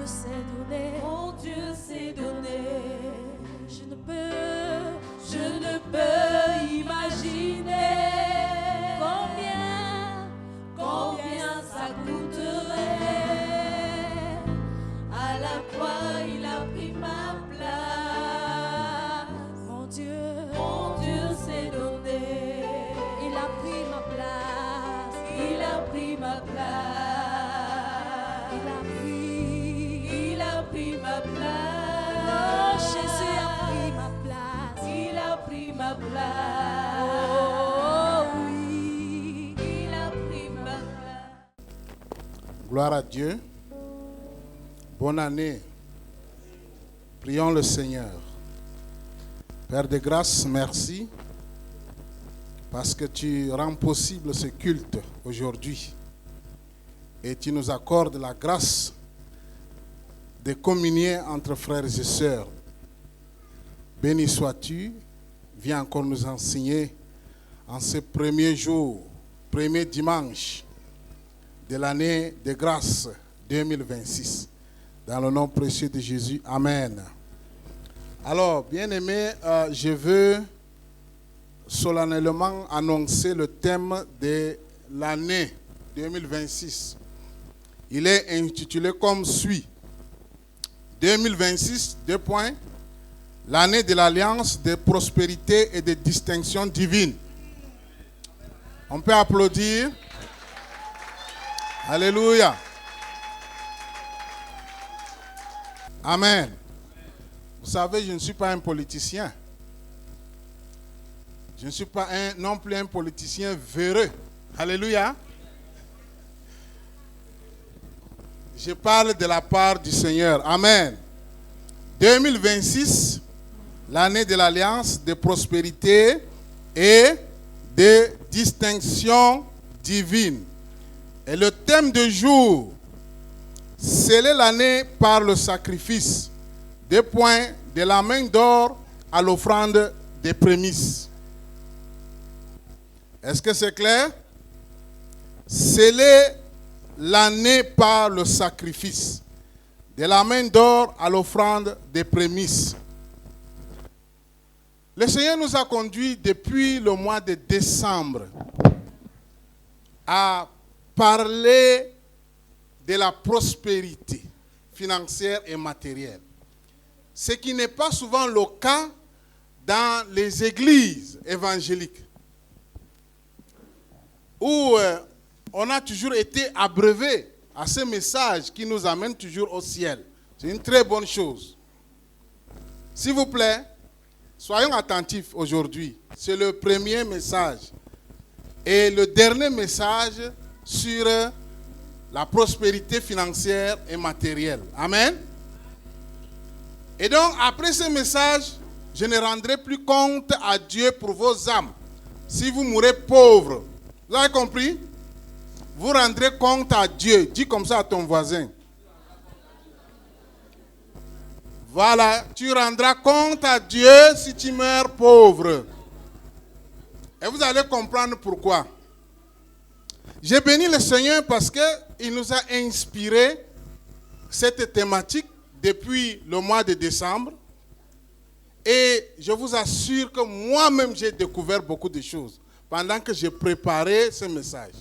s'est donné. Mon Dieu s'est donné. Je ne peux imaginer combien ça coûterait. À la croix, il a pris ma place. Mon Dieu s'est donné. il a pris ma place. Il a pris ma place. Il a pris ma place. Oh, Jésus a pris ma place. Il a pris ma place. Oh oui. Il a pris ma place. Gloire à Dieu. Bonne année. Prions le Seigneur. Père de grâce, merci parce que tu rends possible ce culte aujourd'hui et tu nous accordes la grâce de communier entre frères et sœurs. Béni sois-tu, viens encore nous enseigner en ce premier jour, premier dimanche de l'année de grâce 2026. Dans le nom précieux de Jésus, Amen. Alors, bien-aimés, je veux solennellement annoncer le thème de l'année 2026. Il est intitulé comme suit. 2026, 2 points. L'année de l'alliance, de prospérité et de distinction divine. On peut applaudir. Alléluia. Amen. Vous savez, je ne suis pas un politicien. Je ne suis pas non plus un politicien véreux. Alléluia. Je parle de la part du Seigneur. Amen. 2026, l'année de l'alliance, de prospérité et de distinction divine. Et le thème du jour, sceller l'année par le sacrifice. 2 points, de la main d'or à l'offrande des prémices. Est-ce que c'est clair? Sceller l'année par le sacrifice. De la main d'or à l'offrande des prémices. Le Seigneur nous a conduits depuis le mois de décembre à parler de la prospérité financière et matérielle. Ce qui n'est pas souvent le cas dans les églises évangéliques, où on a toujours été abreuvé à ce message qui nous amène toujours au ciel. C'est une très bonne chose. S'il vous plaît, soyons attentifs aujourd'hui. C'est le premier message et le dernier message sur la prospérité financière et matérielle. Amen. Et donc, après ce message, je ne rendrai plus compte à Dieu pour vos âmes. Si vous mourrez pauvre, vous avez compris? Vous rendrez compte à Dieu. Dis comme ça à ton voisin. Voilà, tu rendras compte à Dieu si tu meurs pauvre. Et vous allez comprendre pourquoi. J'ai béni le Seigneur parce qu'il nous a inspiré cette thématique depuis le mois de décembre. Et je vous assure que moi-même, j'ai découvert beaucoup de choses pendant que j'ai préparé ce message.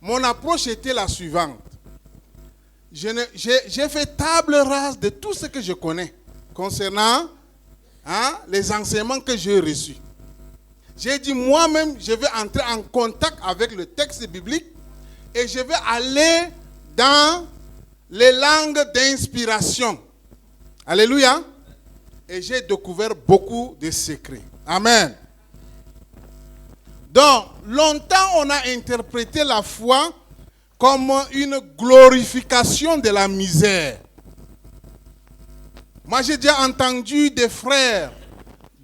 Mon approche était la suivante. J'ai fait table rase de tout ce que je connais concernant les enseignements que j'ai reçus. J'ai dit moi-même, je vais entrer en contact avec le texte biblique et je vais aller dans les langues d'inspiration. Alléluia. Et j'ai découvert beaucoup de secrets. Amen. Donc, longtemps on a interprété la foi comme une glorification de la misère. Moi, j'ai déjà entendu des frères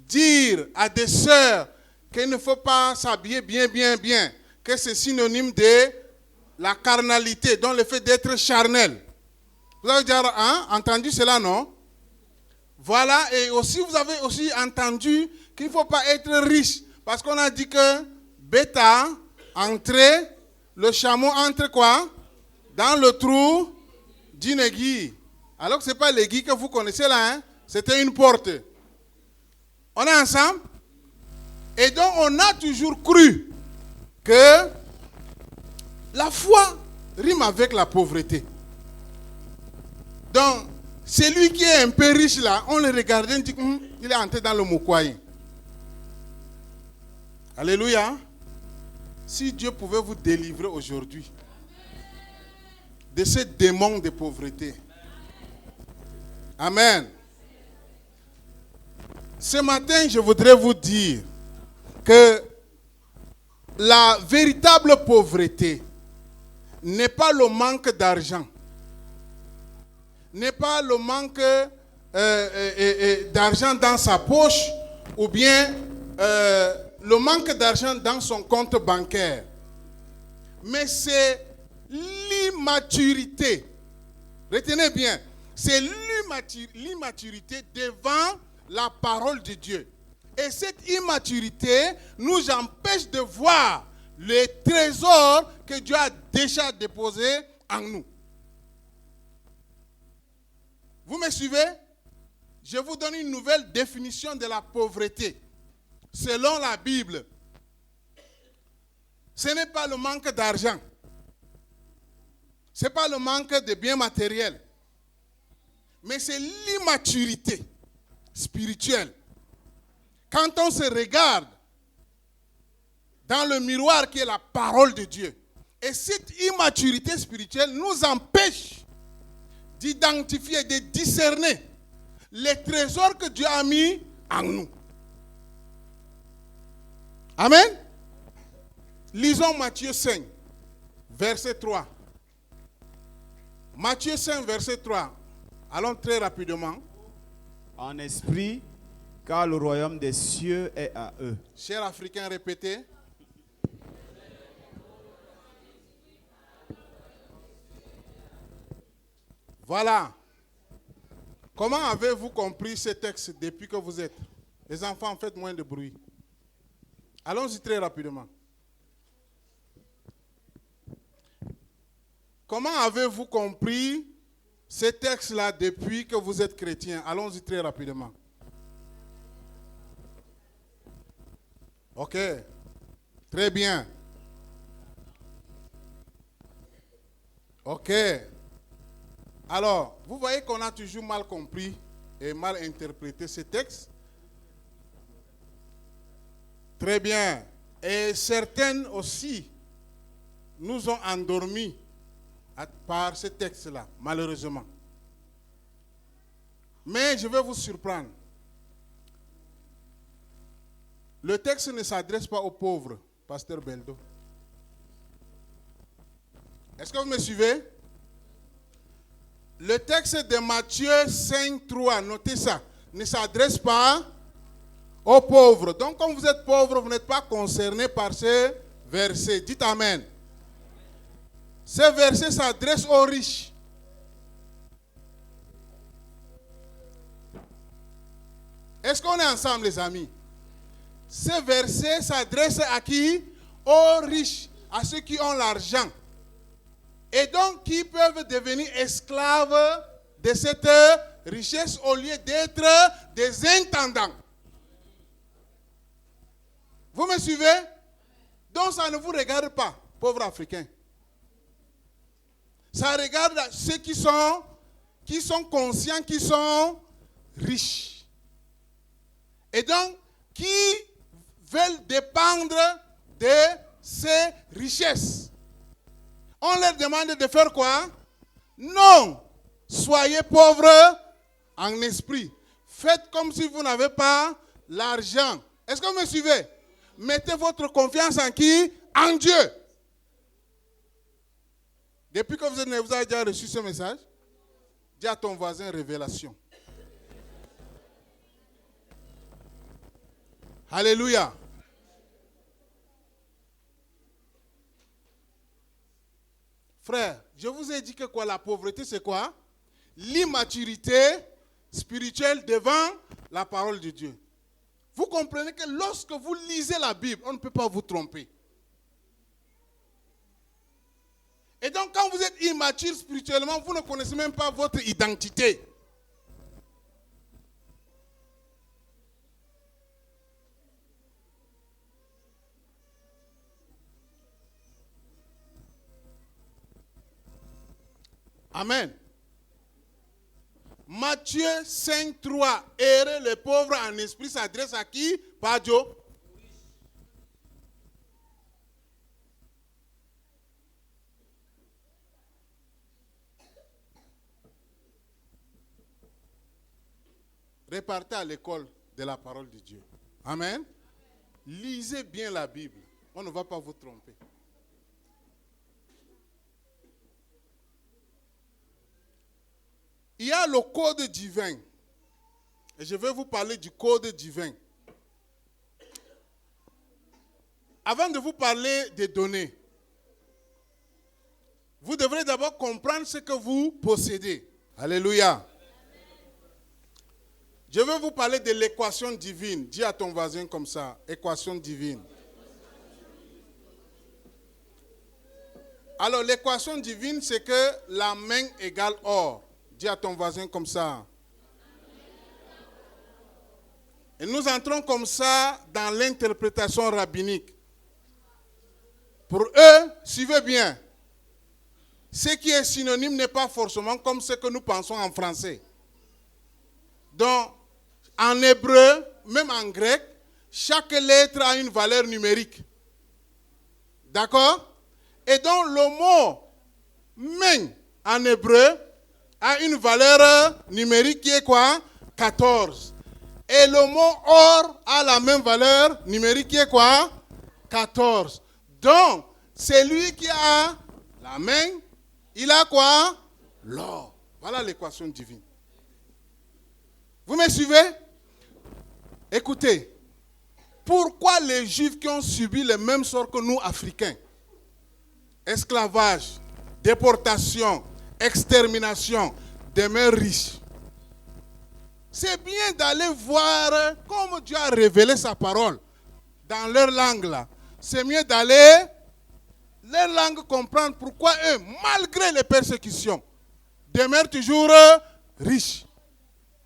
dire à des sœurs qu'il ne faut pas s'habiller bien, que c'est synonyme de la carnalité, donc le fait d'être charnel. Vous avez déjà entendu cela, non? Voilà, et aussi vous avez aussi entendu qu'il ne faut pas être riche, parce qu'on a dit que bêta, entrer, le chameau entre quoi? Dans le trou d'une aiguille. Alors que ce n'est pas l'aiguille que vous connaissez là, hein? C'était une porte. On est ensemble? Et donc on a toujours cru que la foi rime avec la pauvreté. Donc, celui qui est un peu riche là, on le regardait et on dit il est entré dans le moukouaï. Alléluia. Si Dieu pouvait vous délivrer aujourd'hui de ce démon de pauvreté. Amen. Ce matin, je voudrais vous dire que la véritable pauvreté n'est pas le manque d'argent, n'est pas le manque d'argent dans sa poche ou bien le manque d'argent dans son compte bancaire. Mais c'est l'immaturité. Retenez bien, c'est l'immaturité devant la parole de Dieu. Et cette immaturité nous empêche de voir les trésors que Dieu a déjà déposés en nous. Vous me suivez? Je vous donne une nouvelle définition de la pauvreté. Selon la Bible, ce n'est pas le manque d'argent. Ce n'est pas le manque de biens matériels. Mais c'est l'immaturité spirituelle. Quand on se regarde dans le miroir qui est la parole de Dieu, et cette immaturité spirituelle nous empêche d'identifier, de discerner les trésors que Dieu a mis en nous. Amen. Lisons Matthieu 5, verset 3. Matthieu 5, verset 3. Allons très rapidement. En esprit, car le royaume des cieux est à eux. Chers Africains, répétez. Voilà. Comment avez-vous compris ce texte depuis que vous êtes? Les enfants, faites moins de bruit. Allons-y très rapidement. Comment avez-vous compris ce texte-là depuis que vous êtes chrétien? Allons-y très rapidement. Ok. Très bien. Ok. Alors, vous voyez qu'on a toujours mal compris et mal interprété ce texte. Très bien. Et certaines aussi nous ont endormis par ce texte-là, malheureusement. Mais je vais vous surprendre. Le texte ne s'adresse pas aux pauvres, Pasteur Beldo. Est-ce que vous me suivez? Le texte de Matthieu 5, 3, notez ça, ne s'adresse pas aux pauvres. Donc, quand vous êtes pauvre, vous n'êtes pas concerné par ce verset. Dites Amen. Ce verset s'adresse aux riches. Est-ce qu'on est ensemble, les amis? Ce verset s'adresse à qui? Aux riches, à ceux qui ont l'argent. Et donc, qui peuvent devenir esclaves de cette richesse au lieu d'être des intendants. Vous me suivez? Donc, ça ne vous regarde pas, pauvres Africains. Ça regarde ceux qui sont conscients, qui sont riches. Et donc, qui veulent dépendre de ces richesses. On leur demande de faire quoi? Non. Soyez pauvres en esprit. Faites comme si vous n'avez pas l'argent. Est-ce que vous me suivez? Mettez votre confiance en qui? En Dieu. Depuis que vous avez déjà reçu ce message, dis à ton voisin révélation. Alléluia. Frère, je vous ai dit que quoi? La pauvreté, c'est quoi? L'immaturité spirituelle devant la parole de Dieu. Vous comprenez que lorsque vous lisez la Bible, on ne peut pas vous tromper. Et donc, quand vous êtes immature spirituellement, vous ne connaissez même pas votre identité. Amen. Matthieu 5, 3. Errez les pauvres en esprit s'adresse à qui? Pas Dieu. Repartez à l'école de la parole de Dieu. Amen. Lisez bien la Bible. On ne va pas vous tromper. Il y a le code divin. Et je vais vous parler du code divin. Avant de vous parler des données, vous devrez d'abord comprendre ce que vous possédez. Alléluia. Je vais vous parler de l'équation divine. Dis à ton voisin comme ça, équation divine. Alors, l'équation divine, c'est que la main égale or. Dis à ton voisin comme ça. Et nous entrons comme ça dans l'interprétation rabbinique. Pour eux, suivez bien. Ce qui est synonyme n'est pas forcément comme ce que nous pensons en français. Donc, en hébreu, même en grec, chaque lettre a une valeur numérique. D'accord? Et donc, le mot main en hébreu a une valeur numérique qui est quoi? 14. Et le mot or a la même valeur numérique qui est quoi? 14. Donc, c'est lui qui a la main, il a quoi? L'or. Voilà l'équation divine. Vous me suivez? Écoutez, pourquoi les Juifs qui ont subi le même sort que nous, Africains, esclavage, déportation, extermination, demeurent riches? C'est bien d'aller voir comme Dieu a révélé sa parole dans leur langue là. C'est mieux d'aller leur langue comprendre pourquoi eux, malgré les persécutions, demeurent toujours riches.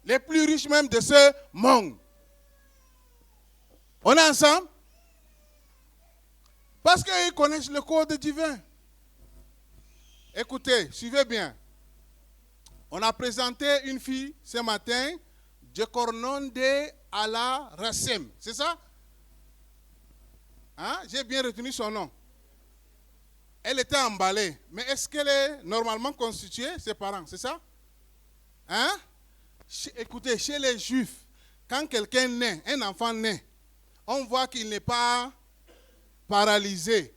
Les plus riches même de ce monde. On est ensemble? Parce qu'ils connaissent le code divin. Écoutez, suivez bien. On a présenté une fille ce matin, Djekornonde Ala Rassem. C'est ça? Hein? J'ai bien retenu son nom. Elle était emballée. Mais est-ce qu'elle est normalement constituée, ses parents? C'est ça? Hein? Écoutez, chez les Juifs, quand quelqu'un naît, un enfant naît, on voit qu'il n'est pas paralysé.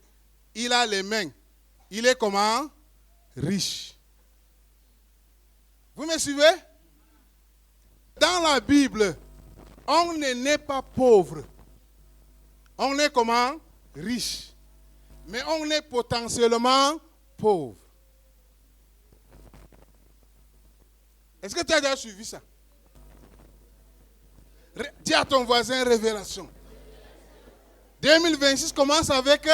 Il a les mains. Il est comment? Riche. Vous me suivez? Dans la Bible, on ne naît pas pauvre. On est comment? Riche. Mais on est potentiellement pauvre. Est-ce que tu as déjà suivi ça? Dis à ton voisin révélation. 2026 commence avec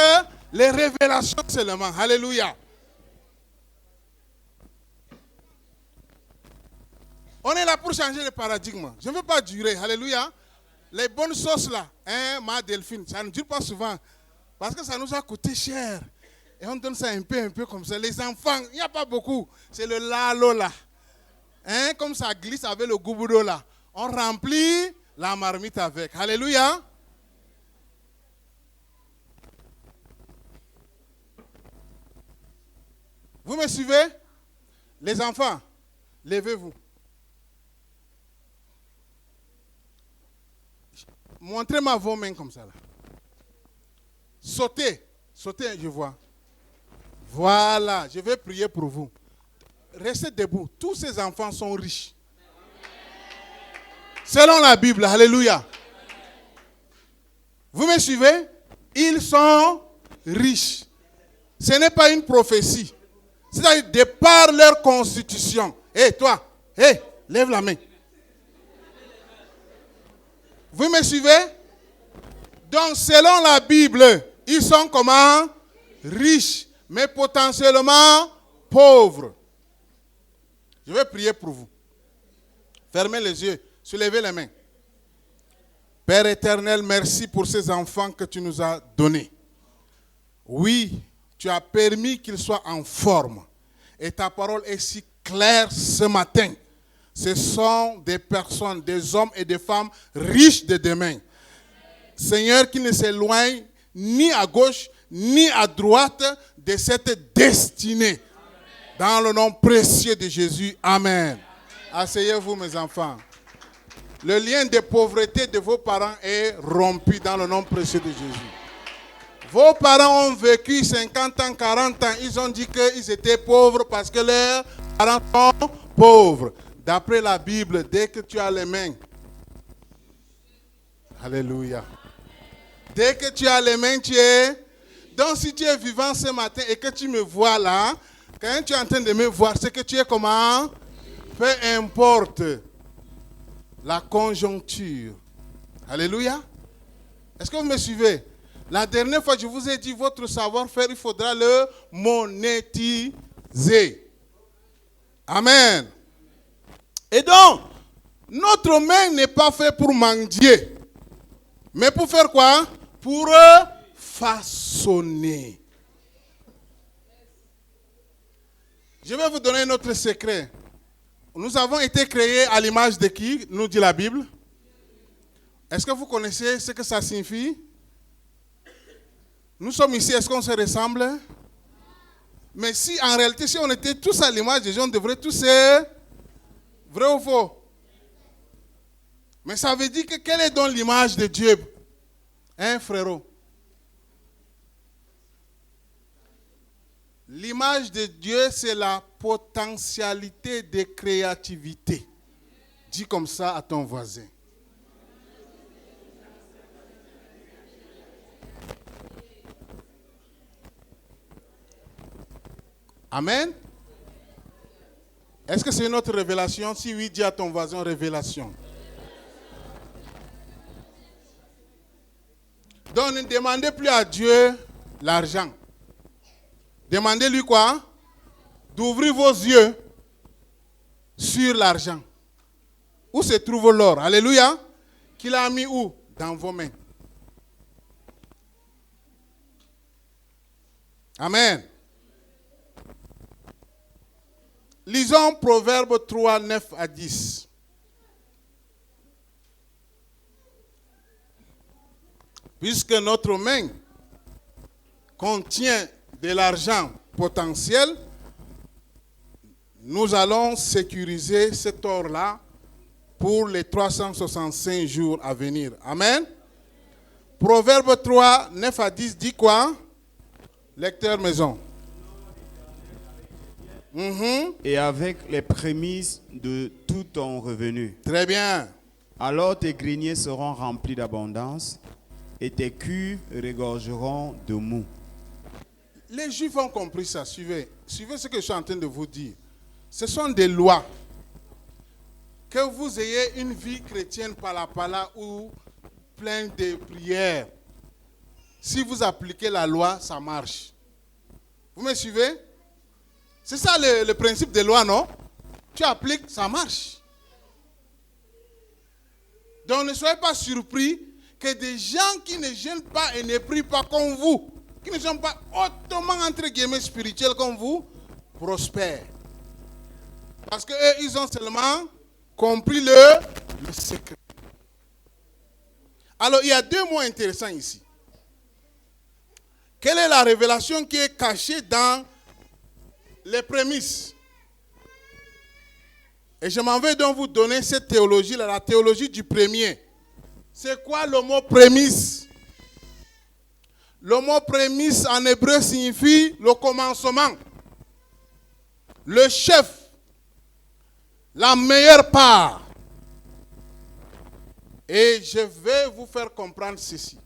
les révélations seulement. Alléluia. On est là pour changer le paradigme. Je ne veux pas durer. Alléluia. Les bonnes sauces là, hein, ma Delphine, ça ne dure pas souvent. Parce que ça nous a coûté cher. Et on donne ça un peu comme ça. Les enfants, il n'y a pas beaucoup. C'est le lalo là. Hein, comme ça glisse avec le gouboudo là. On remplit la marmite avec. Alléluia. Vous me suivez? Les enfants, levez-vous. Montrez-moi vos mains comme ça là. Sautez, sautez, je vois. Voilà, je vais prier pour vous. Restez debout. Tous ces enfants sont riches. Selon la Bible, alléluia. Vous me suivez? Ils sont riches. Ce n'est pas une prophétie. C'est-à-dire de par leur constitution. Hé, toi, hé, lève la main. Vous me suivez? Donc, selon la Bible, ils sont comment? Riches. mais potentiellement pauvres. Je vais prier pour vous. Fermez les yeux, soulevez les mains. Père éternel, merci pour ces enfants que tu nous as donnés. Oui, tu as permis qu'ils soient en forme. Et ta parole est si claire ce matin. Ce sont des personnes, des hommes et des femmes riches de demain. Seigneur, qu'ils ne s'éloignent ni à gauche, ni à droite de cette destinée. Dans le nom précieux de Jésus. Amen. Asseyez-vous, mes enfants. Le lien de pauvreté de vos parents est rompu dans le nom précieux de Jésus. Vos parents ont vécu 50 ans, 40 ans. Ils ont dit qu'ils étaient pauvres parce que leurs parents sont pauvres. D'après la Bible, dès que tu as les mains, alléluia. Dès que tu as les mains, tu es. Donc si tu es vivant ce matin et que tu me vois là, quand tu es en train de me voir, c'est que tu es comment? Peu importe la conjoncture. Alléluia. Est-ce que vous me suivez? La dernière fois, je vous ai dit, votre savoir-faire, il faudra le monétiser. Amen. Et donc, notre main n'est pas faite pour mendier. Mais pour faire quoi? Pour façonner. Je vais vous donner notre secret. Nous avons été créés à l'image de qui, nous dit la Bible? Est-ce que vous connaissez ce que ça signifie? Nous sommes ici, est-ce qu'on se ressemble? Mais si en réalité, si on était tous à l'image des gens, on devrait tous être vrai ou faux? Mais ça veut dire que quelle est donc l'image de Dieu? Hein, frérot? L'image de Dieu, c'est la potentialité de créativité. Dis comme ça à ton voisin. Amen. Est-ce que c'est une autre révélation? Si oui, dis à ton voisin révélation. Donc ne demandez plus à Dieu l'argent. Demandez-lui quoi? D'ouvrir vos yeux sur l'argent. Où se trouve l'or? Alléluia. Qu'il a mis où? Dans vos mains. Amen. Lisons Proverbe 3, 9 à 10. Puisque notre main contient de l'argent potentiel, nous allons sécuriser cet or-là pour les 365 jours à venir. Amen. Proverbe 3, 9 à 10 dit quoi? Lecteur maison. Et avec les prémices de tout ton revenu. Très bien. Alors tes greniers seront remplis d'abondance et tes cuves regorgeront de mou. Les Juifs ont compris ça. Suivez ce que je suis en train de vous dire. Ce sont des lois. Que vous ayez une vie chrétienne pala ou pleine de prières. Si vous appliquez la loi, ça marche. Vous me suivez? C'est ça le principe des lois, non? Tu appliques, ça marche. Donc ne soyez pas surpris que des gens qui ne jeûnent pas et ne prient pas comme vous, qui ne sont pas hautement entre guillemets spirituels comme vous, prospèrent. Parce qu'eux, ils ont seulement compris le secret. Alors, il y a deux mots intéressants ici. Quelle est la révélation qui est cachée dans les prémices? Et je m'en vais donc vous donner cette théologie-là, la théologie du premier. C'est quoi le mot prémisse? Le mot prémisse en hébreu signifie le commencement, le chef, la meilleure part. Et je vais vous faire comprendre ceci.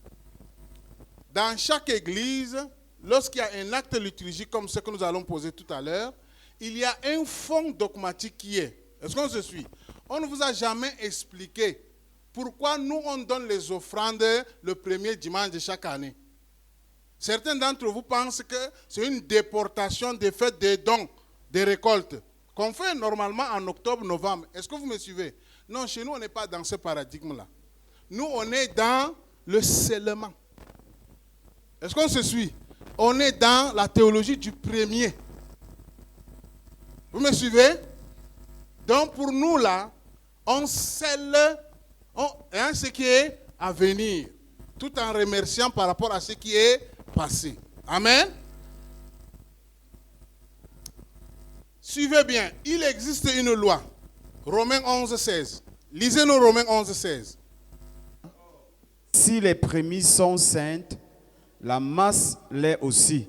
Dans chaque église, lorsqu'il y a un acte liturgique comme ce que nous allons poser tout à l'heure, il y a un fond dogmatique qui est. Est-ce qu'on se suit? On ne vous a jamais expliqué pourquoi nous on donne les offrandes le premier dimanche de chaque année. Certains d'entre vous pensent que c'est une déportation des fêtes des dons, des récoltes, qu'on fait normalement en octobre, novembre. Est-ce que vous me suivez? Non, chez nous, on n'est pas dans ce paradigme-là. Nous, on est dans le scellement. Est-ce qu'on se suit? On est dans la théologie du premier. Vous me suivez? Donc, pour nous, là, on scelle ce qui est à venir, tout en remerciant par rapport à ce qui est passé. Amen. Suivez bien, il existe une loi. Romains 11, 16. Lisez-nous Romains 11, 16. Si les prémices sont saintes, la masse l'est aussi.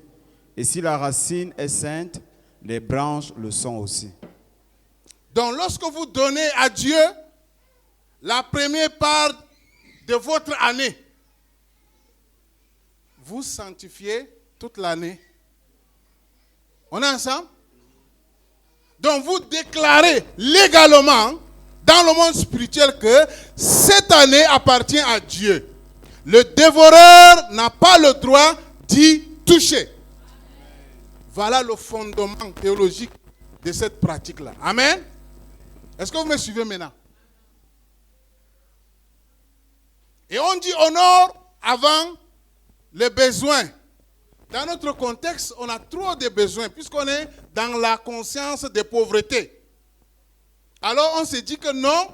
Et si la racine est sainte, les branches le sont aussi. Donc, lorsque vous donnez à Dieu la première part de votre année, vous sanctifiez toute l'année. On est ensemble? Donc, vous déclarez légalement dans le monde spirituel que cette année appartient à Dieu. Le dévoreur n'a pas le droit d'y toucher. Voilà le fondement théologique de cette pratique-là. Amen. Est-ce que vous me suivez maintenant? Et on dit honore avant les besoins. Dans notre contexte, on a trop de besoins puisqu'on est dans la conscience de pauvreté. Alors on s'est dit que non,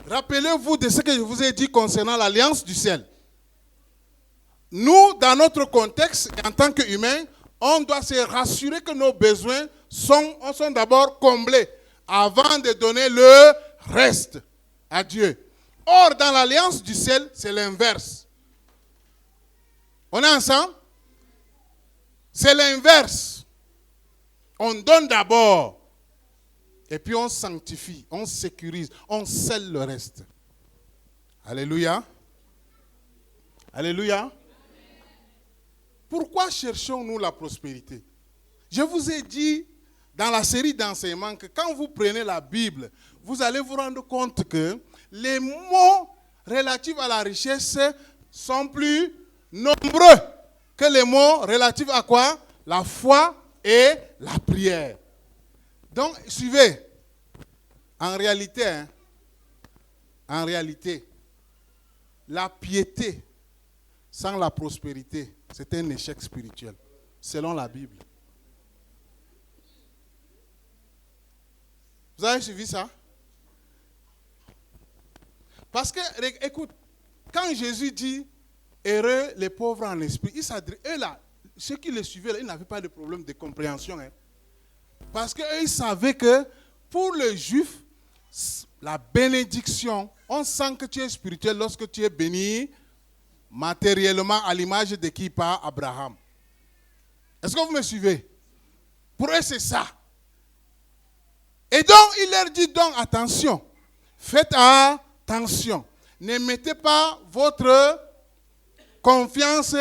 rappelez-vous de ce que je vous ai dit concernant l'alliance du ciel. Nous, dans notre contexte, en tant qu'humains, on doit se rassurer que nos besoins sont d'abord comblés avant de donner le reste à Dieu. Or, dans l'alliance du ciel, c'est l'inverse. On est ensemble? C'est l'inverse. On donne d'abord, et puis on sanctifie, on sécurise, on scelle le reste. Alléluia. Alléluia. Pourquoi cherchons-nous la prospérité? Je vous ai dit dans la série d'enseignements que quand vous prenez la Bible, vous allez vous rendre compte que les mots relatifs à la richesse sont plus nombreux que les mots relatifs à quoi? La foi et la prière. Donc, suivez. En réalité, la piété sans la prospérité, c'est un échec spirituel, selon la Bible. Vous avez suivi ça? Parce que, écoute, quand Jésus dit « heureux les pauvres en esprit », eux là, ceux qui le suivaient, là, ils n'avaient pas de problème de compréhension. Hein. Parce qu'eux, ils savaient que pour le juif, la bénédiction, on sent que tu es spirituel lorsque tu es béni matériellement à l'image de qui par Abraham. Est-ce que vous me suivez? Pour eux, c'est ça. Et donc, il leur dit donc, attention, faites attention. Ne mettez pas votre confiance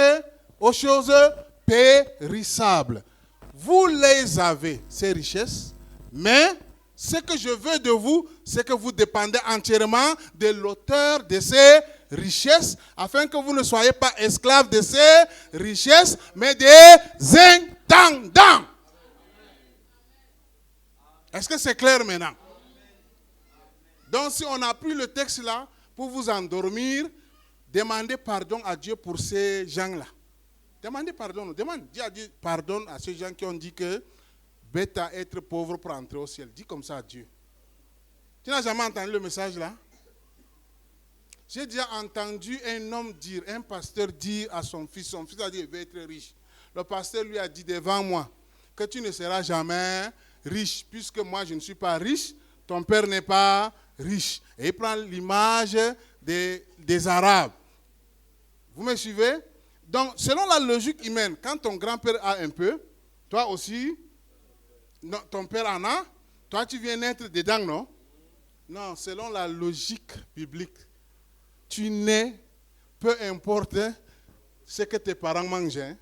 aux choses périssables. Vous les avez, ces richesses, mais ce que je veux de vous, c'est que vous dépendez entièrement de l'auteur de ces richesses, afin que vous ne soyez pas esclaves de ces richesses, mais des intendants. Est-ce que c'est clair maintenant? Donc si on a pris le texte là pour vous endormir, demandez pardon à Dieu pour ces gens-là. Demandez pardon. Dieu a dit pardon à ces gens qui ont dit que bête à être pauvre pour entrer au ciel. Dis comme ça à Dieu. Tu n'as jamais entendu le message là? J'ai déjà entendu un homme dire, un pasteur dire à son fils a dit il veut être riche. Le pasteur lui a dit devant moi que tu ne seras jamais riche, puisque moi je ne suis pas riche, ton père n'est pas riche. Et il prend l'image des Arabes. Vous me suivez? Donc, selon la logique humaine, quand ton grand-père a un peu, toi aussi, non, ton père en a, toi tu viens naître dedans, non? Non, selon la logique biblique, tu nais, peu importe ce que tes parents mangent. Hein.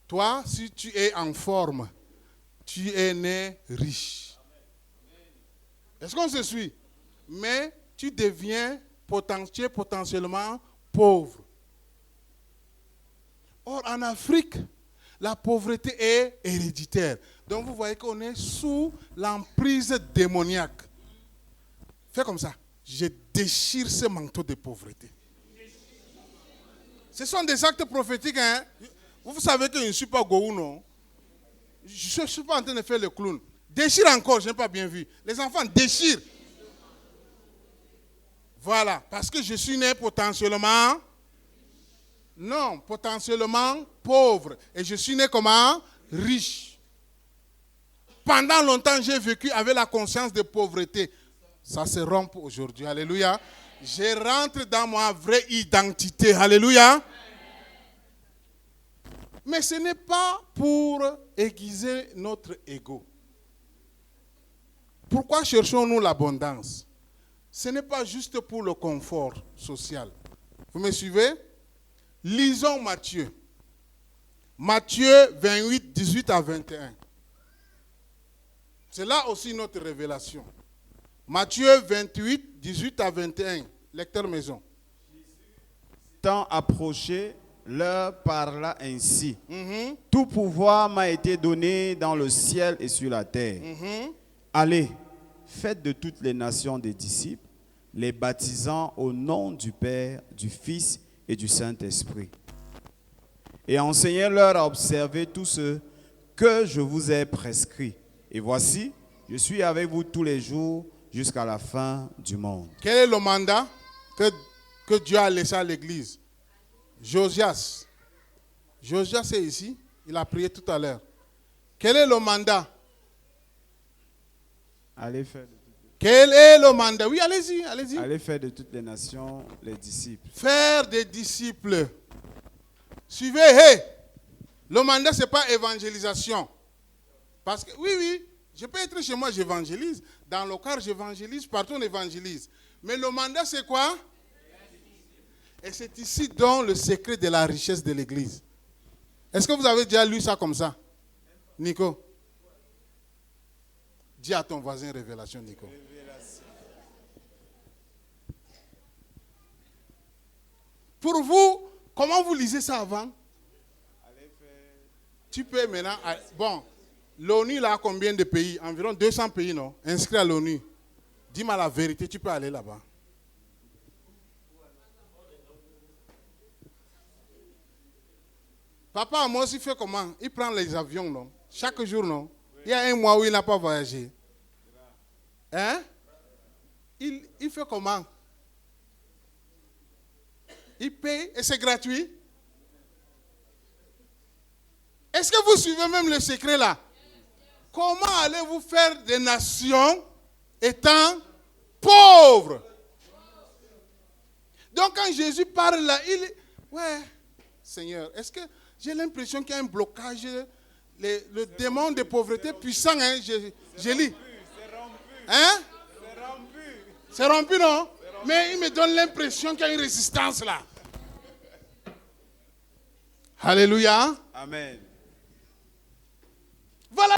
Toi, si tu es en forme, tu es né riche. Est-ce qu'on se suit? Mais tu deviens potentiellement pauvre. Or, en Afrique, la pauvreté est héréditaire. Donc, vous voyez qu'on est sous l'emprise démoniaque. Fais comme ça. Je déchire ce manteau de pauvreté. Ce sont des actes prophétiques. Hein? Vous savez que je ne suis pas gourou, non? Je ne suis pas en train de faire le clown. Déchire encore, je n'ai pas bien vu. Les enfants déchirent. Voilà, parce que je suis né potentiellement... Non, potentiellement pauvre. Et je suis né comment? Riche. Pendant longtemps, j'ai vécu avec la conscience de pauvreté. Ça se rompt aujourd'hui. Alléluia. Je rentre dans ma vraie identité. Alléluia. Mais ce n'est pas pour aiguiser notre ego. Pourquoi cherchons-nous l'abondance? Ce n'est pas juste pour le confort social. Vous me suivez? Lisons Matthieu. Matthieu 28, 18 à 21. C'est là aussi notre révélation. Matthieu 28, 18 à 21. Lecteur maison. Tant approché, leur parla ainsi. Tout pouvoir m'a été donné dans le ciel et sur la terre. Allez, faites de toutes les nations des disciples, les baptisant au nom du Père, du Fils et du Saint-Esprit. Et enseignez-leur à observer tout ce que je vous ai prescrit. Et voici, je suis avec vous tous les jours jusqu'à la fin du monde. Quel est le mandat que Dieu a laissé à l'église? Josias. Josias est ici. Il a prié tout à l'heure. Quel est le mandat? Allez faire Quel est le mandat? Oui, allez-y, allez-y. Allez faire de toutes les nations les disciples. Faire des disciples. Suivez, hey. Le mandat, ce n'est pas évangélisation. Parce que, oui, je peux être chez moi, j'évangélise. Dans le car, j'évangélise. Partout, on évangélise. Mais le mandat, c'est quoi? Et c'est ici donc le secret de la richesse de l'église. Est-ce que vous avez déjà lu ça comme ça? Nico? Dis à ton voisin révélation, Nico. Révélation. Pour vous, comment vous lisez ça avant? Tu peux maintenant... Bon, l'ONU là a combien de pays? Environ 200 pays, non? Inscrits à l'ONU. Dis-moi la vérité, tu peux aller là-bas. Papa, moi aussi, fait comment? Il prend les avions, non? Chaque jour, non? Il y a un mois où il n'a pas voyagé. Hein? Il fait comment? Il paye et c'est gratuit? Est-ce que vous suivez même le secret là? Comment allez-vous faire des nations étant pauvres? Donc quand Jésus parle là, ouais, Seigneur, est-ce que j'ai l'impression qu'il y a un blocage, le démon de pauvreté puissant, hein, je lis. Hein? C'est rompu, non? Mais il me donne l'impression qu'il y a une résistance là. Alléluia. Amen. Voilà.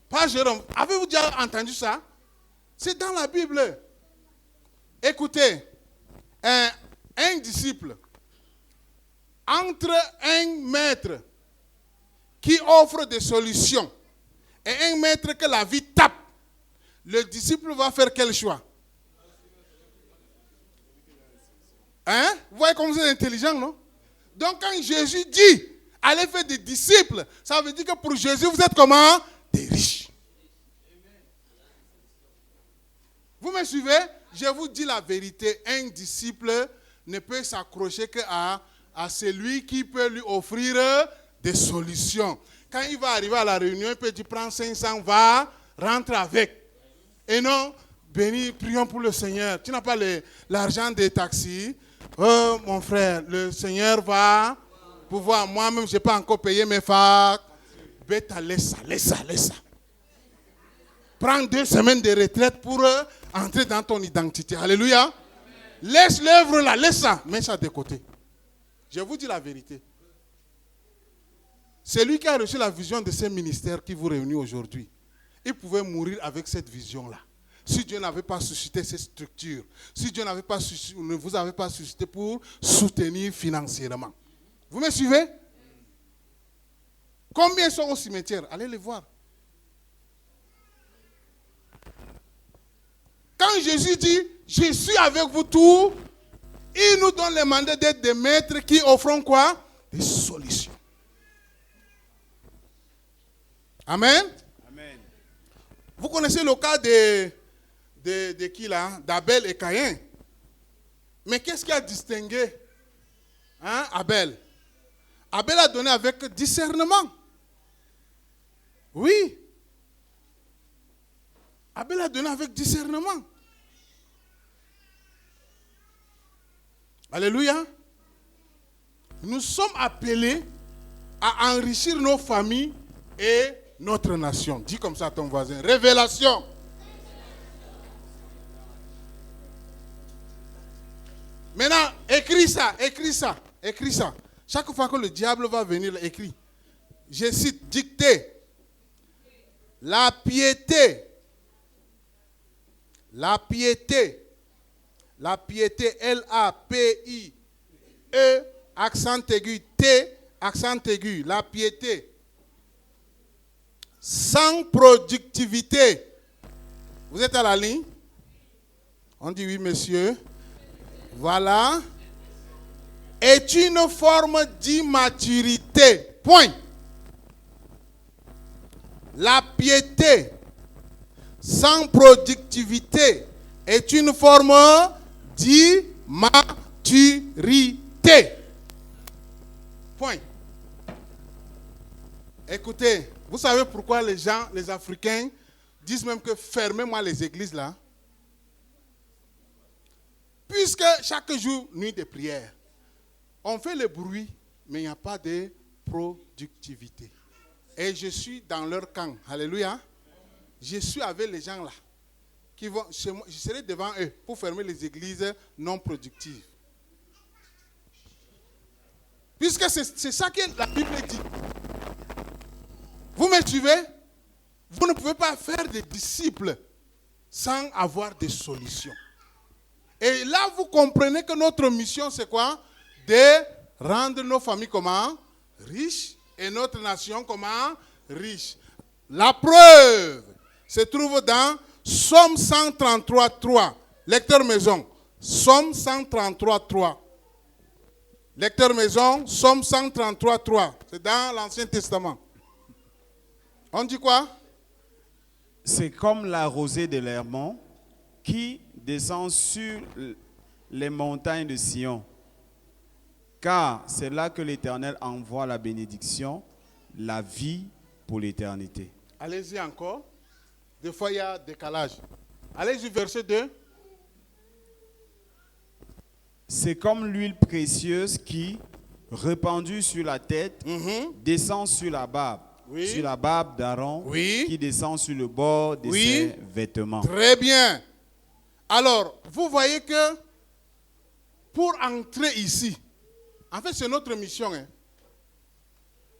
Pas Jérôme. Avez-vous déjà entendu ça? C'est dans la Bible. Écoutez, un disciple entre un maître qui offre des solutions et un maître que la vie tape, le disciple va faire quel choix? Hein? Vous voyez comme vous êtes intelligent, non? Donc quand Jésus dit, allez faire des disciples, ça veut dire que pour Jésus, vous êtes comment? Des riches. Vous me suivez? Je vous dis la vérité, un disciple ne peut s'accrocher qu'à celui qui peut lui offrir des solutions. Quand il va arriver à la réunion, il peut dire, prends 500, va, rentre avec. Et non, béni, prions pour le Seigneur. Tu n'as pas l'argent des taxis. Oh, mon frère, le Seigneur va pouvoir. Moi-même, je n'ai pas encore payé mes facs. Bêta, laisse ça. Prends 2 semaines de retraite pour entrer dans ton identité. Alléluia. Laisse l'œuvre là, laisse ça. Mets ça de côté. Je vous dis la vérité. C'est lui qui a reçu la vision de ce ministère qui vous réunit aujourd'hui. Il pouvait mourir avec cette vision-là. Si Dieu n'avait pas suscité cette structure, si Dieu ne vous avait pas suscité pour soutenir financièrement. Vous me suivez? Combien sont au cimetière? Allez les voir. Quand Jésus dit, je suis avec vous tous, il nous donne le mandat d'être des maîtres qui offront quoi? Des solutions. Amen. Amen. Vous connaissez le cas de qui là? D'Abel et Caïn. Mais qu'est-ce qui a distingué Abel? Abel a donné avec discernement. Oui. Abel a donné avec discernement. Alléluia. Nous sommes appelés à enrichir nos familles et notre nation. Dis comme ça à ton voisin. Révélation. Maintenant, écris ça, écris ça, écris ça. Chaque fois que le diable va venir, écris. Je cite, dictée. La piété. La piété. La piété, L-A-P-I-E, accent aigu, T, accent aigu. La piété. Sans productivité. Vous êtes à la ligne? On dit oui, monsieur. Voilà. Est une forme d'immaturité. Point. La piété sans productivité est une forme d'immaturité. Point. Écoutez, vous savez pourquoi les gens, les Africains, disent même que fermez-moi les églises là? Puisque chaque jour, nuit de prière, on fait le bruit, mais il n'y a pas de productivité. Et je suis dans leur camp. Alléluia. Je suis avec les gens là. Qui vont chez moi, je serai devant eux pour fermer les églises non productives. Puisque c'est ça que la Bible dit. Vous me suivez? Vous ne pouvez pas faire des disciples sans avoir des solutions. Et là, vous comprenez que notre mission, c'est quoi? De rendre nos familles comment? Riches. Et notre nation comment? Riche. La preuve se trouve dans Somme 133, 3. Lecteur maison. Somme 133, 3. Lecteur maison, Somme 133, 3. C'est dans l'Ancien Testament. On dit quoi? C'est comme la rosée de l'Hermon qui descend sur les montagnes de Sion. Car c'est là que l'Éternel envoie la bénédiction, la vie pour l'éternité. Allez-y encore. Des fois, il y a décalage. Allez-y, verset 2. C'est comme l'huile précieuse qui, répandue sur la tête, descend sur la barbe. Oui. Sur la barbe d'Aaron, Oui. qui descend sur le bord de ses vêtements. Très bien. Alors, vous voyez que pour entrer ici, en fait, c'est notre mission.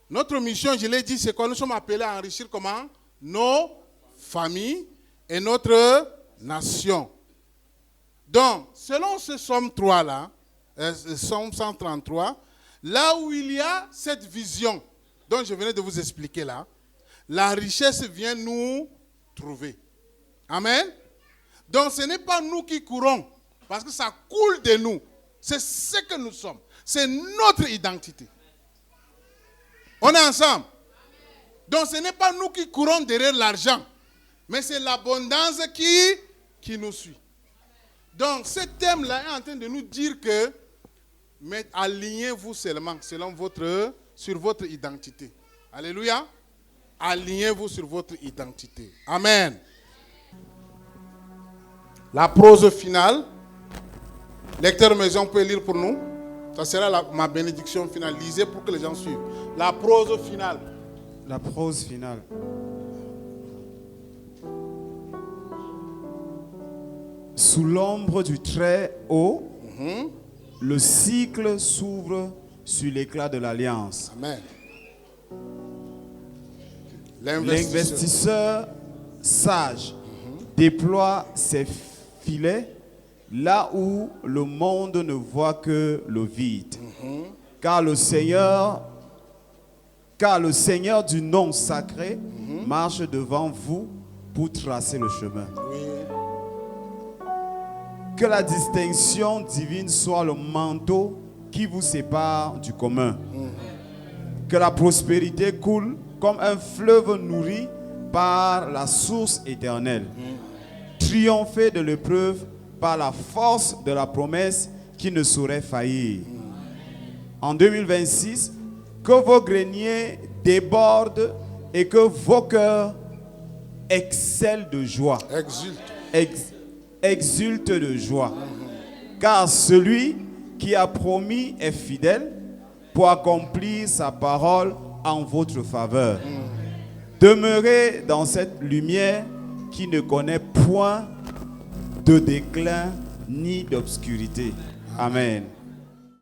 Notre mission, je l'ai dit, c'est que nous sommes appelés à enrichir comment? Nos familles et notre nation. Donc, selon ce Somme 3 là, Somme 133, là où il y a cette vision dont je venais de vous expliquer là, la richesse vient nous trouver. Amen. Donc, ce n'est pas nous qui courons, parce que ça coule de nous. C'est ce que nous sommes. C'est notre identité. On est ensemble. Donc ce n'est pas nous qui courons derrière l'argent, mais c'est l'abondance qui nous suit. Donc ce thème-là est en train de nous dire que mais alignez-vous seulement sur votre identité. Alléluia. Alignez-vous sur votre identité. Amen. La prose finale. Lecteur maison, peut lire pour nous. Ça sera ma bénédiction finale. Lisez pour que les gens suivent. La prose finale. La prose finale. Sous l'ombre du Très-Haut, le cycle s'ouvre sur l'éclat de l'alliance. Amen. L'investisseur sage déploie ses filets là où le monde ne voit que le vide. car le Seigneur du nom sacré marche devant vous pour tracer le chemin. Oui. Que la distinction divine soit le manteau qui vous sépare du commun. Que la prospérité coule comme un fleuve nourri par la source éternelle. Triompher de l'épreuve par la force de la promesse qui ne saurait faillir. En 2026, que vos greniers débordent et que vos cœurs excellent de joie. Exulte de joie. Car celui qui a promis est fidèle pour accomplir sa parole en votre faveur. Demeurez dans cette lumière qui ne connaît point de déclin ni d'obscurité. Amen.